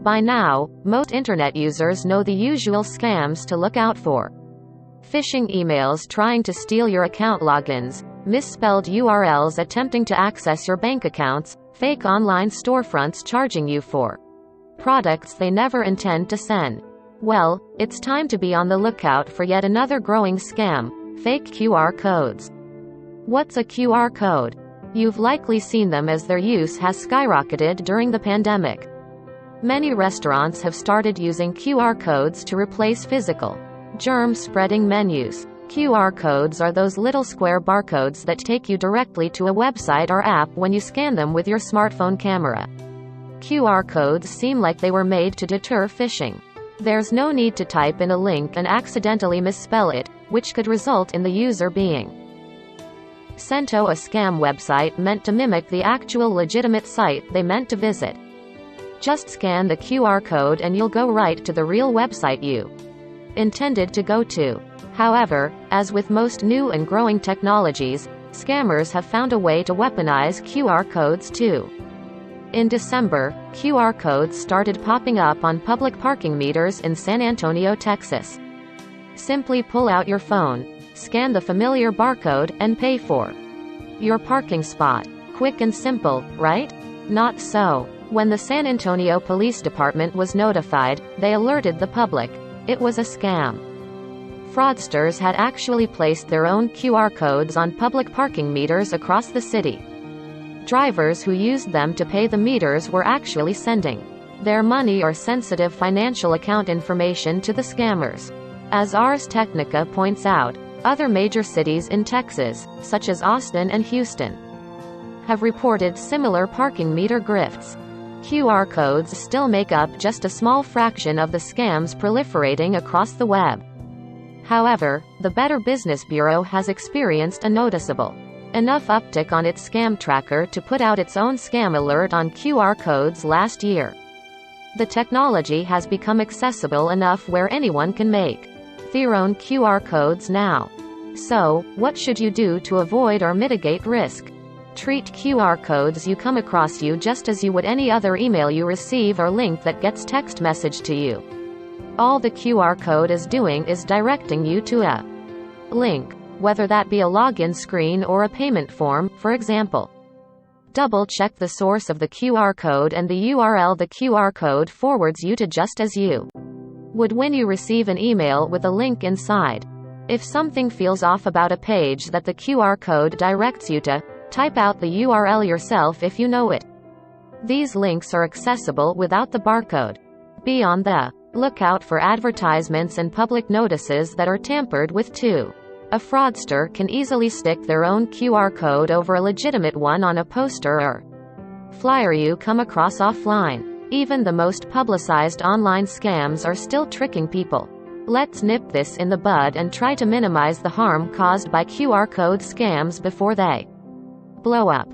By now, most internet users know the usual scams to look out for. Phishing emails trying to steal your account logins, misspelled URLs attempting to access your bank accounts, fake online storefronts charging you for products they never intend to send. Well, it's time to be on the lookout for yet another growing scam: fake QR codes. What's a QR code? You've likely seen them as their use has skyrocketed during the pandemic. Many restaurants have started using QR codes to replace physical, germ-spreading menus. QR codes are those little square barcodes that take you directly to a website or app when you scan them with your smartphone camera. QR codes seem like they were made to deter phishing. There's no need to type in a link and accidentally misspell it, which could result in the user being sent to a scam website meant to mimic the actual legitimate site they meant to visit. Just scan the QR code and you'll go right to the real website you intended to go to. However, as with most new and growing technologies, scammers have found a way to weaponize QR codes too. In December, QR codes started popping up on public parking meters in San Antonio, Texas. Simply pull out your phone, scan the familiar barcode, and pay for your parking spot. Quick and simple, right? Not so. When the San Antonio Police Department was notified, they alerted the public. It was a scam. Fraudsters had actually placed their own QR codes on public parking meters across the city. Drivers who used them to pay the meters were actually sending their money or sensitive financial account information to the scammers. As Ars Technica points out, other major cities in Texas, such as Austin and Houston, have reported similar parking meter grifts. QR codes still make up just a small fraction of the scams proliferating across the web. However, the Better Business Bureau has experienced a noticeable enough uptick on its scam tracker to put out its own scam alert on QR codes last year. The technology has become accessible enough where anyone can make their own QR codes now. So, what should you do to avoid or mitigate risk? Treat QR codes you come across you just as you would any other email you receive or link that gets text messaged to you. All the QR code is doing is directing you to a link, whether that be a login screen or a payment form, for example. Double-check the source of the QR code and the URL the QR code forwards you to just as you would when you receive an email with a link inside. If something feels off about a page that the QR code directs you to, type out the URL yourself if you know it. These links are accessible without the barcode. Be on the lookout for advertisements and public notices that are tampered with too. A fraudster can easily stick their own QR code over a legitimate one on a poster or flyer you come across offline. Even the most publicized online scams are still tricking people. Let's nip this in the bud and try to minimize the harm caused by QR code scams before they blow up.